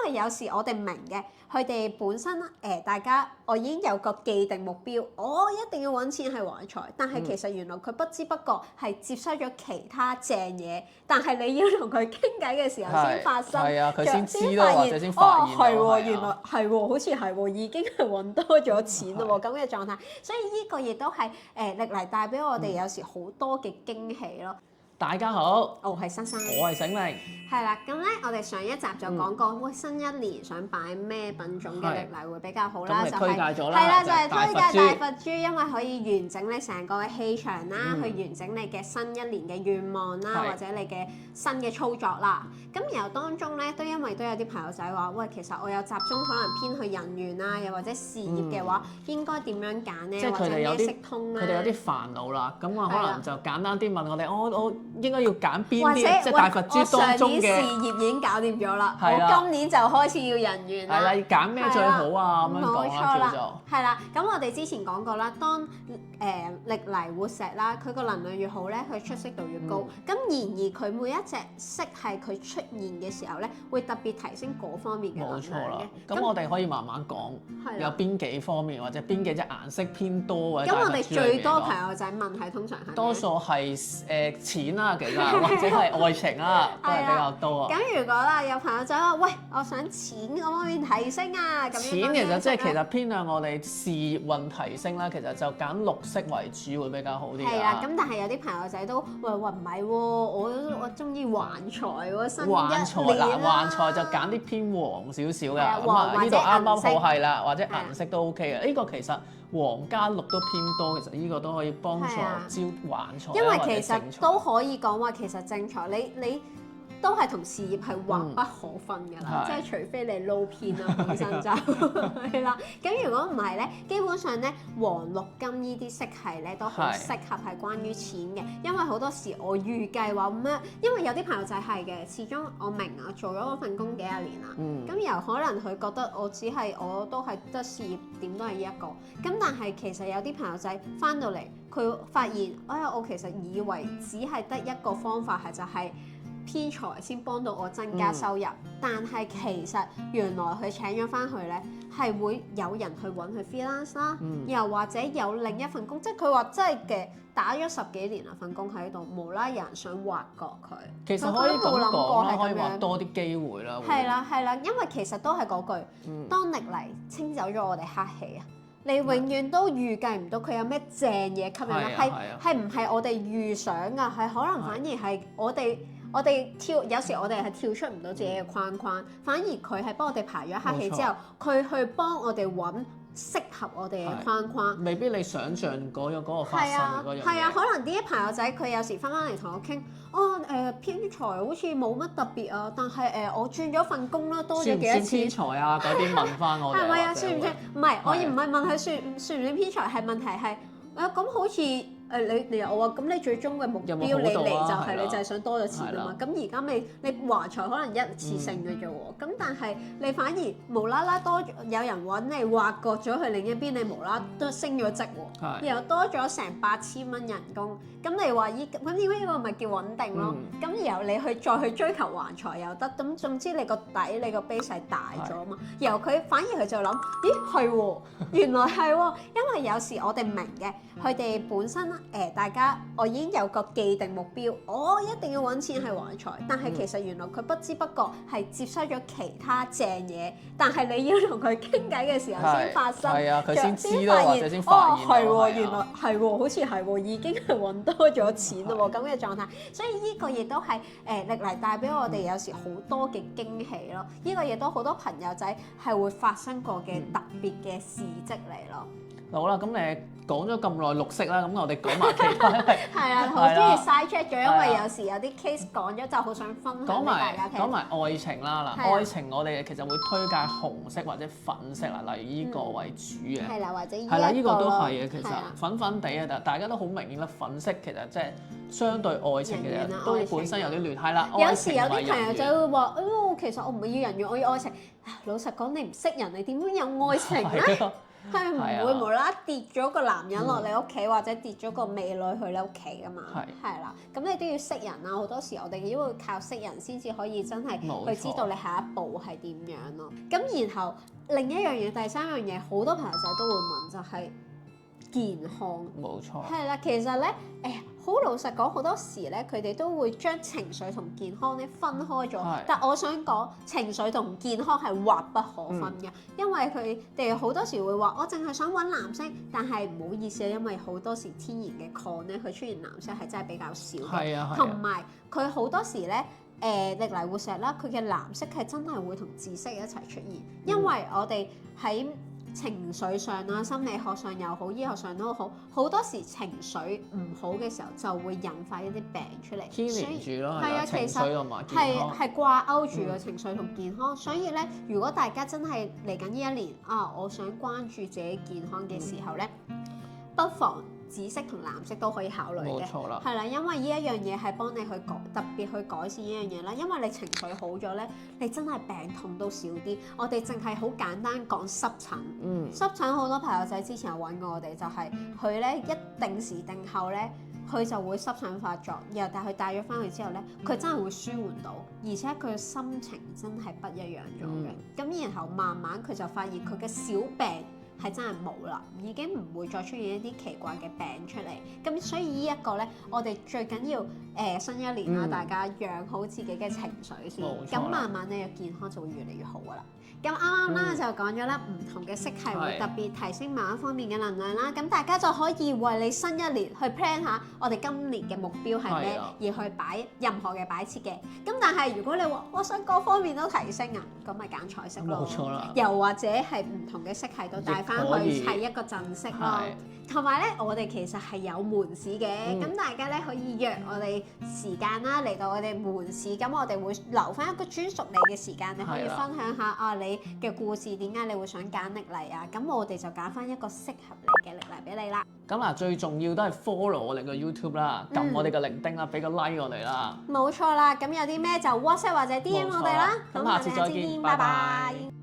為有時我哋明嘅，佢哋本身大家我已經有個既定目標，我一定要揾錢係還財，但係其實原來佢不知不覺係接收咗其他正嘢，但係你要同佢傾偈嘅時候先發生，係啊，佢先知咯，或者先發現係喎，原來係喎，好似係喎，已經係揾多咗錢咯喎，咁嘅狀態，所以呢個亦都係歷嚟帶俾我哋有時好多嘅驚喜咯。大家好，我係珊珊，我係醒明。係啦，咁咧我哋上一集就講過，喂新一年想擺咩品種嘅歷泥會比較好啦，就係推介咗啦，係啦，就係推介大佛珠，因為可以完整你成個嘅氣場啦，去完整你嘅新一年嘅願望啦，或者你嘅新嘅操作啦。咁然後當中咧，都因為都有啲朋友仔話，喂，其實我有集中可能偏去人緣啊，又或者事業嘅話，應該點樣揀咧？即係佢哋有啲佢哋有啲煩惱啦，咁我可能就簡單啲問我哋，我應該要揀邊啲？即係大佛珠當中嘅。事業已經搞掂咗啦，我今年就開始要人緣啦。係啦，要揀咩最好啊？咁樣講啦，叫做。係啦，咁我哋之前講過啦，當歷泥活石啦，佢個能量越好咧，佢出色度越高。咁然而佢每一隻色係佢出現嘅時候咧，會特別提升嗰方面嘅能量嘅。冇錯啦。咁我哋可以慢慢講，有邊幾方面或者邊幾隻顏色偏多或者。咁我哋最多朋友仔問係通常係多數係錢啦，其實或者係愛情啦，都係比較多啊。咁如果啦有朋友仔話，喂，我想錢嗰方面提升啊，咁錢其實即係其實偏向我哋事業運提升啦，其實就揀綠色為主會比較好啲。係啦，咁但係有啲朋友仔都話唔係喎，我中意還財喎，新一年啦。還財就揀啲偏黃少少嘅，咁啊呢度啱啱好係啦，或者顏色都 OK 嘅。呢個其實黃加綠都偏多，其實呢個都可以幫助招還財。因為其實都可以講話，其實正財你都係同事業係密不可分㗎啦，即係除非你撈偏啦，本身就係啦。咁如果唔係咧，基本上咧黃綠金呢啲色系咧都好適合係關於錢嘅，因為好多時我預計話咩，因為有啲朋友仔係嘅，始終我明啊，做咗嗰份工幾廿年啦，咁由可能佢覺得我都係得事業點都係呢一個，咁但係其實有啲朋友仔翻到嚟，佢發現我其實以為只係得一個方法係就係偏財先幫到我增加收入，但係其實原來佢請咗翻去咧，係會有人去揾佢 freelance 啦，又或者有另一份工，即係佢話真係嘅打咗10幾年啦份工喺度，無啦有人想挖角佢。其實可以咁講啦，可以話多啲機會啦。係啦，因為其實都係嗰句，當歷泥清走咗我哋黑氣啊，你永遠都預計唔到佢有咩正嘢吸引啦，係唔係我哋預想㗎？係可能反而係我哋有時我哋係跳出唔到自己嘅框框，反而佢係幫我哋排咗黑氣之後，佢去幫我哋揾適合我哋嘅框框。未必你想象嗰個發生嗰樣嘢。係啊，可能啲朋友仔佢有時翻嚟同我傾，偏財好似冇乜特別啊，但係我轉咗份工啦，多咗幾多錢？偏財啊嗰啲問翻我哋。係咪啊？算唔算？唔係，我唔係問佢算唔算偏財，係問題係咁好似。我話咁你最終嘅目標你嚟就係你就係想多咗錢啊嘛，咁而家你還財可能一次性嘅啫喎，咁但係你反而無啦啦多有人揾你挖角咗去另一邊，你無啦都升咗職喎，又多咗成8000蚊人工，咁你話咁點解呢個咪叫穩定咯？咁然後你再去追求還財又得，咁總之你個底你個 base 係大咗嘛，然後反而佢就諗，咦係喎，原來係喎，因為有時我哋明嘅，佢哋本身大家我已經有個既定目標，我一定要揾錢係還財，但係其實原來佢不知不覺係接收咗其他正嘢，但係你要同佢傾偈嘅時候先發生，佢先知咯，或者先發現係喎，原來係喎，好似係喎，已經係揾多咗錢咯喎，咁嘅狀態，所以呢個亦都係歷嚟帶俾我哋有時好多嘅驚喜咯，呢個亦都好多朋友仔係會發生過嘅特別嘅事蹟嚟咯。好啦，咁你講咗咁耐綠色啦，咁我哋講埋其他。係啊，好中意 side check 咗，因為有時有啲 case 講咗就好想分享俾大家。講埋愛情啦，嗱，愛情我哋其實會推介紅色或者粉色啦，例如依個為主嘅。係啦，或者係啦，依個都係嘅，其實粉粉地啊，但大家都好明顯啦，粉色其實即係相對愛情嘅人都本身有啲聯繫啦。有時有啲朋友就會話：其實我唔係要人緣，我要愛情。老實講，你唔識人，你點樣有愛情咧？係唔會無啦啦跌咗個男人落你屋企，或者跌咗個美女去你屋企噶嘛。係啦，咁你都要識人啊。好多時我哋因為靠識人先至可以真係去知道你下一步係點樣咯。咁然後另一樣嘢，第三樣嘢，好多朋友仔都會問就係健康。冇錯。係啦，其實咧好老實講，好多時咧佢哋都會將情緒同健康咧分開咗。但我想講，情緒同健康係密不可分嘅，因為佢哋好多時會話我淨係想揾男色，但係唔好意思啊，因為好多時天然嘅抗咧，佢出現男色係真係比較少嘅。同埋佢好多時咧歷嚟活石啦，佢嘅藍色係真係會同紫色一齊出現，因為我哋喺情緒上啦、心理學上又好、醫學上都好，好多時情緒唔好嘅時候就會引發一啲病出嚟，牽連住咯，係啊，其實係掛鈎住個情緒同健康，所以咧，如果大家真係嚟緊呢一年啊，我想關注自己健康嘅時候咧，不妨紫色同藍色都可以考慮嘅，冇錯啦，係啦，因為呢一樣嘢係幫你去特別去改善呢樣嘢啦。因為你情緒好咗咧，你真係病痛都少啲。我哋淨係好簡單講濕疹，濕疹好多朋友仔之前有揾過我哋，就係佢咧一定時定候咧，佢就會濕疹發作，然後但係佢帶咗翻去之後咧，佢真係會舒緩到，而且佢嘅心情真係不一樣咗嘅。咁然後慢慢佢就發現佢嘅小病係真係冇啦，已經唔會再出現一啲奇怪嘅病出嚟。咁所以呢一個咧，我哋最緊要新一年啦，大家養好自己嘅情緒先，咁慢慢你嘅健康就會越嚟越好噶啦。咁啱啱啦就講咗啦，唔同嘅色係會特別提升某一方面嘅能量啦。咁大家就可以為你新一年去 plan 下我哋今年嘅目標係咩，而去擺任何嘅擺設嘅。咁但係如果你話我想各方面都提升啊，咁咪揀彩色咯。冇錯啦。又或者係唔同嘅色系都帶翻去砌一個陣式咯。同埋咧，我哋其實係有門市嘅，咁大家咧可以約我哋時間啦，嚟到我哋門市，咁我哋會留翻一個專屬你嘅時間，你可以分享下啊你嘅故事，點解你會想揀歷泥啊？咁我哋就揀翻一個適合你嘅歷泥俾你啦。咁嗱，最重要都係 follow 我哋嘅 YouTube 啦，撳我哋嘅鈴叮啦，俾個 like 我哋啦。冇錯啦，咁有啲咩就 WhatsApp 或者 DM 我哋啦。咁下次再見，拜拜。